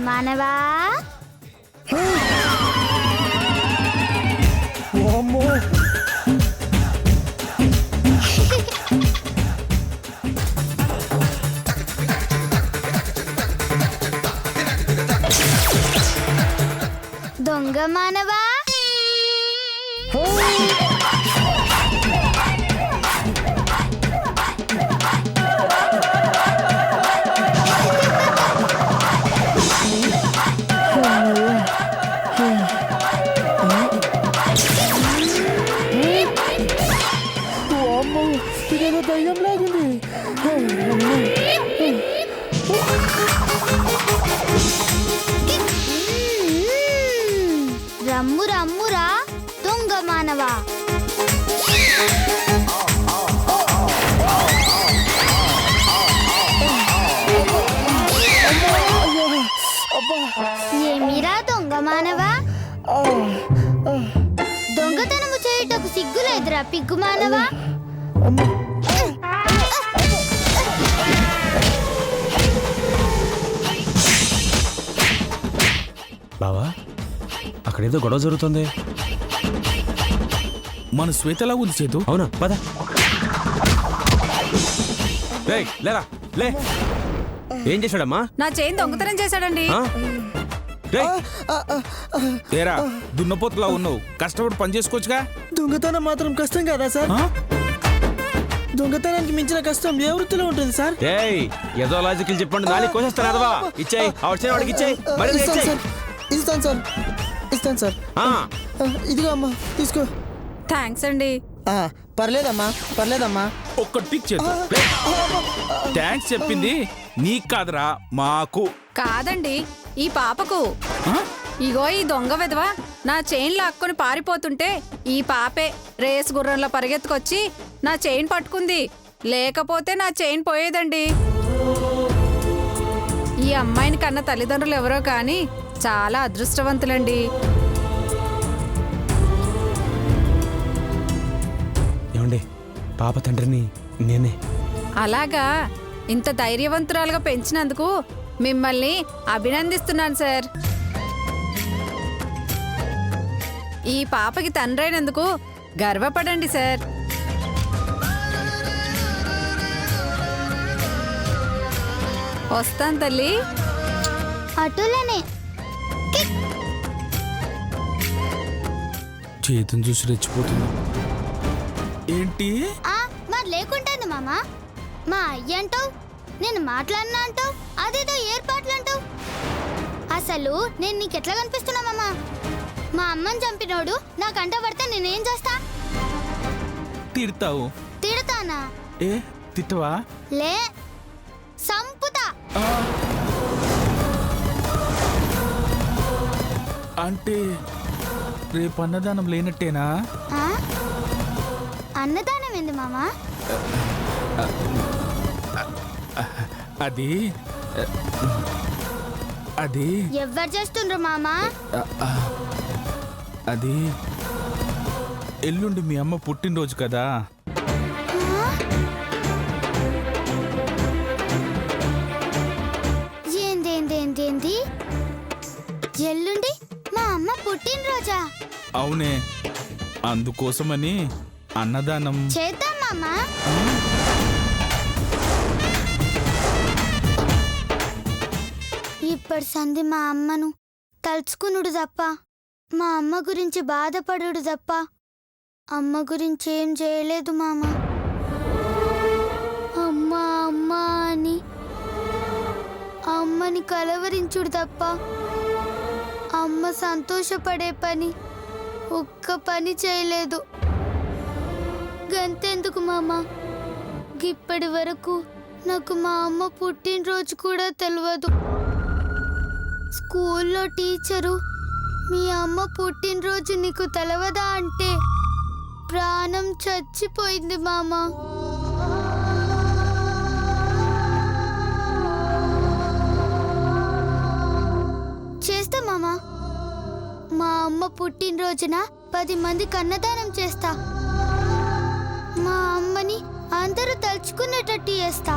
మానవా దొంగ మానవా ఇదేదో దయ్యం లాగుంది. రమ్ము రమ్మురా దొంగ మానవా ఏమిరా దొంగ మానవా దొంగతనము చేయుటకు సిగ్గులేదురా పిగ్గు మానవా బావా అక్కడేదో గొడవ జరుగుతుంది. మన శ్వేతలా ఉంది చేతు. అవునా పద. లేరా లే. ఏం చేశాడమ్మా? నా చైన్ దొంగతనం చేశాడండి. ఏరా దున్నపోతులా ఉన్నావు, కష్టపడి పని చేసుకోవచ్చుగా. దొంగతనం మాత్రం కష్టం కదా సార్? దొంగతనానికి మించిన కష్టం ఏ వృత్తిలో ఉంటుంది సార్? ఏదో లాజికల్ చెప్పండి. నాలుగు కోసేస్తాను అదవా. ఇచ్చేయి వాడికి ఇచ్చేయి. ఇస్తాను సార్, ఇస్తాను సార్. ఇదిగో అమ్మా తీసుకో. థ్యాంక్స్ అండి. పర్లేదమ్మా. ఒక్క టిక్ చేతు. థ్యాంక్స్ చెప్పింది నీకు కాదురా, మాకు. కాదండి ఈ పాపకు. ఇగో ఈ దొంగ విధవా నా చైన్ లాక్కొని పారిపోతుంటే ఈ పాపే రేస్ గుర్రంలో పరిగెత్తుకొచ్చి నా చైన్ పట్టుకుంది. లేకపోతే నా చైన్ పోయేదండి. ఈ అమ్మాయిని కన్న తల్లిదండ్రులు ఎవరో కానీ చాలా అదృష్టవంతులండి. ఏమండి పాప తండ్రిని నేనే. అలాగా ఇంత ధైర్యవంతురాలుగా పెంచినందుకు మిమ్మల్ని అభినందిస్తున్నాను సార్. ఈ పాపకి తండ్రైనందుకు గర్వపడండి సార్. వస్తాను తల్లి. అటులనే చేతుని చూసి రెచ్చిపోతున్నా. ఏంటి మరి లేకుంటాను మామ. మా అయ్య అంటావు, నేను మాట్లాడినా అంటావు, అదేదో ఏర్పాట్లు అంటావు. అసలు నేను నీకెట్లా కనిపిస్తున్నా మామ? మా అమ్మని చంపినోడు నా కంట పడితే నేనేం చేస్తా? తిడతావు. తిడతానా? ఏ తిట్టవా? లే సంపుతా. అంటే రేపు అన్నదానం లేనట్టేనా? అన్నదానం ఏంది మామా? అది అది ఎవరు చేస్తుండ్రు మామా? అది ఎల్లుండి మీ అమ్మ పుట్టినరోజు కదా. ఏంది ఎల్లుండి మా అమ్మ పుట్టినరోజా? అవునే, అందుకోసమని అన్నదానం చేద్దాం మామా. ఇప్పటి సంధి మా అమ్మను తలుచుకునుడు తప్ప, మా అమ్మ గురించి బాధపడుడు తప్ప అమ్మ గురించి ఏం చేయలేదు మామ. అమ్మా అమ్మా అని అమ్మని కలవరించుడు తప్ప అమ్మ సంతోషపడే పని ఒక్క పని చేయలేదు. గంతెందుకు మామ, ఇప్పటి వరకు నాకు మా అమ్మ పుట్టినరోజు కూడా తెలియదు. స్కూల్లో టీచరు మీ అమ్మ పుట్టినరోజు నీకు తెలవదా అంటే ప్రాణం చచ్చిపోయింది మామ. చేస్తా మామ. మా అమ్మ పుట్టినరోజున 10 మందికి అన్నదానం చేస్తా. మా అమ్మని అందరూ తలుచుకునేటట్టు చేస్తా.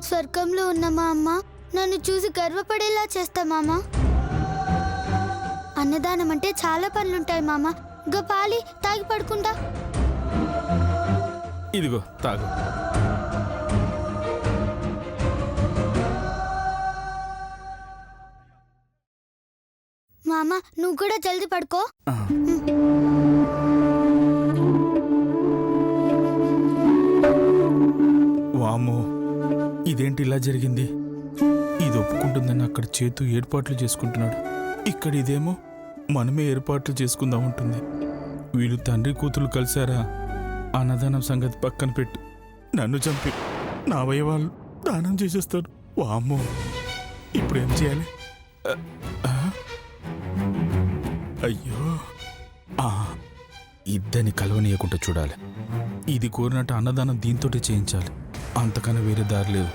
స్వర్గంలో ఉన్న మా అమ్మ నన్ను చూసి గర్వపడేలా చేస్తా మామ. అన్నదానం అంటే చాలా పనులుంటాయి మామ. గా పాలి తాగి పడుకుంటా. ఇదిగో తాగు. మామ నువ్వు కూడా జల్దీ పడుకో. వామ్మో, ఇదేంటి ఇలా జరిగింది? ఇది ఒప్పుకుంటుందని అక్కడ చేతు ఏర్పాట్లు చేసుకుంటున్నాడు, ఇక్కడ ఇదేమో మనమే ఏర్పాట్లు చేసుకుందాం ఉంటుంది. వీళ్ళు తండ్రి కూతురు కలిశారా? అన్నదానం సంగతి పక్కన పెట్టు, నన్ను చంపి నా అవయవాళ్ళు దానం చేసేస్తాడు. వామ్మో, ఇప్పుడు ఏం చేయాలి? అయ్యో, ఇద్దరిని కలవనీయకుండా చూడాలి. ఇది కోరినట్టు అన్నదానం దీంతోటే చేయించాలి, అంతకన్నా వేరే దారి లేదు.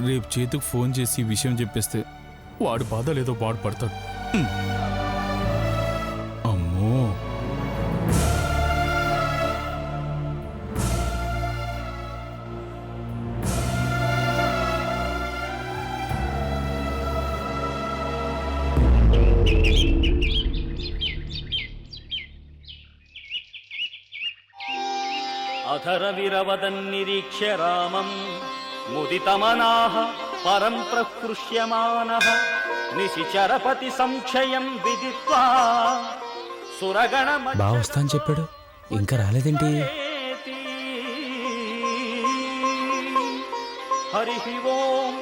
రేపు చేతుకు ఫోన్ చేసి ఈ విషయం చెప్పేస్తే వాడు బాధ లేదో బాధపడతాడు. అమ్మో, అధరవిరవదన్నిరీక్ష్య రామం ముదితమనాః పరం ప్రహృష్యమానః నిశిచరపతి సంక్షయం విదిత్వా సురగణ బావ వస్తా అని చెప్పాడు, ఇంకా రాలేదేంటి? హరి ఓం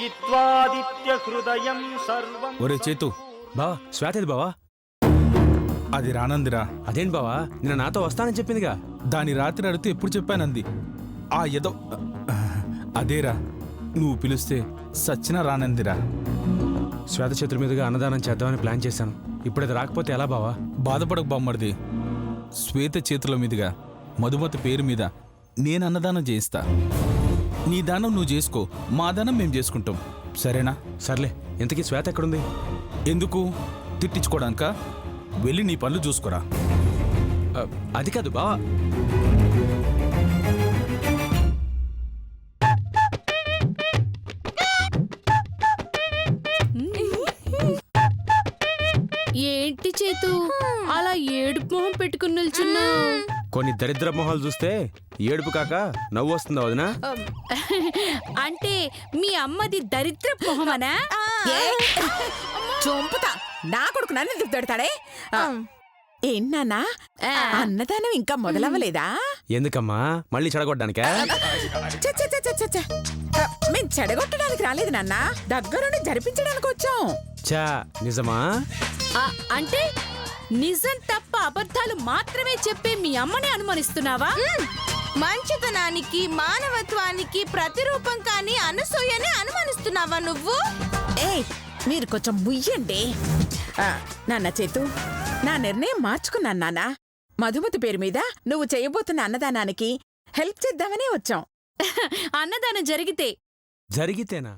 ఇత్వాదిత్య హృదయం సర్వం. ఒరే చేతు, బావా శ్వేతది బావా. అది రానందిరా. అదేంటి బావా, నిన్న నాతో వస్తానని చెప్పిందిగా. దాని రాత్రి అడిగితే ఎప్పుడు చెప్పానంది. ఆ ఏదో అదేరా, నువ్వు పిలిస్తే సచ్చినా రానందిరా. శ్వేత చేతుల మీదుగా అన్నదానం చేద్దామని ప్లాన్ చేశాను. ఇప్పుడు అది రాకపోతే ఎలా బావా? బాధపడకు బామ్మర్ది, శ్వేత చేతుల మీదుగా మధుమతి పేరు మీద నేను అన్నదానం చేయిస్తా. నీ దానం నువ్వు చేసుకో, మా దానం మేము చేసుకుంటాం, సరేనా? సర్లే, ఇంతకీ శ్వేత ఎక్కడుంది? ఎందుకు తిట్టించుకోవడానికా? వెళ్ళి నీ పనులు చూసుకోరా. అది కాదు బావా. ఏంటి చేతు అలా ఏడుపు మొహం పెట్టుకుని నిల్చున్నా? కొన్ని దరిద్ర మొహాలు చూస్తే ఏడుపు కాక నవ్వు వస్తుందా వదినా? అంటే మీ అమ్మది దరిద్ర మొహమనా? చంపుతా, నా కొడుకు నన్ను దిద్దాడతాడే. ఏంటన్నా, అన్నదానం ఇంకా మొదలవ్వలేదా? ఎందుకమ్మా, మళ్ళీ చెడగొట్టడానికా? చ్చ, చ్చ, చ్చ, చ్చ, చ్చ. మేం చెడగొట్టడానికి రాలేదు నాన్న, దగ్గరుండి జరిపించడానికి వచ్చాం. చా, నిజమా? అంటే నిజం తప్ప అబద్ధాలు మాత్రమే చెప్పే మీ అమ్మని అనుమానిస్తున్నావా? మంచితనానికి మానవత్వానికి ప్రతిరూపం కాని అనసూయని అనుమానిస్తున్నావా నువ్వు? ఏయ్, మీరు కొంచెం ముయ్యండి. నాన్న చేతు, నా నిర్ణయం మార్చుకున్నాను నాన్న. మధుమతి పేరు మీద నువ్వు చేయబోతున్న అన్నదానానికి హెల్ప్ చేద్దామనే వచ్చాం. అన్నదానం జరిగితే జరిగితేనా?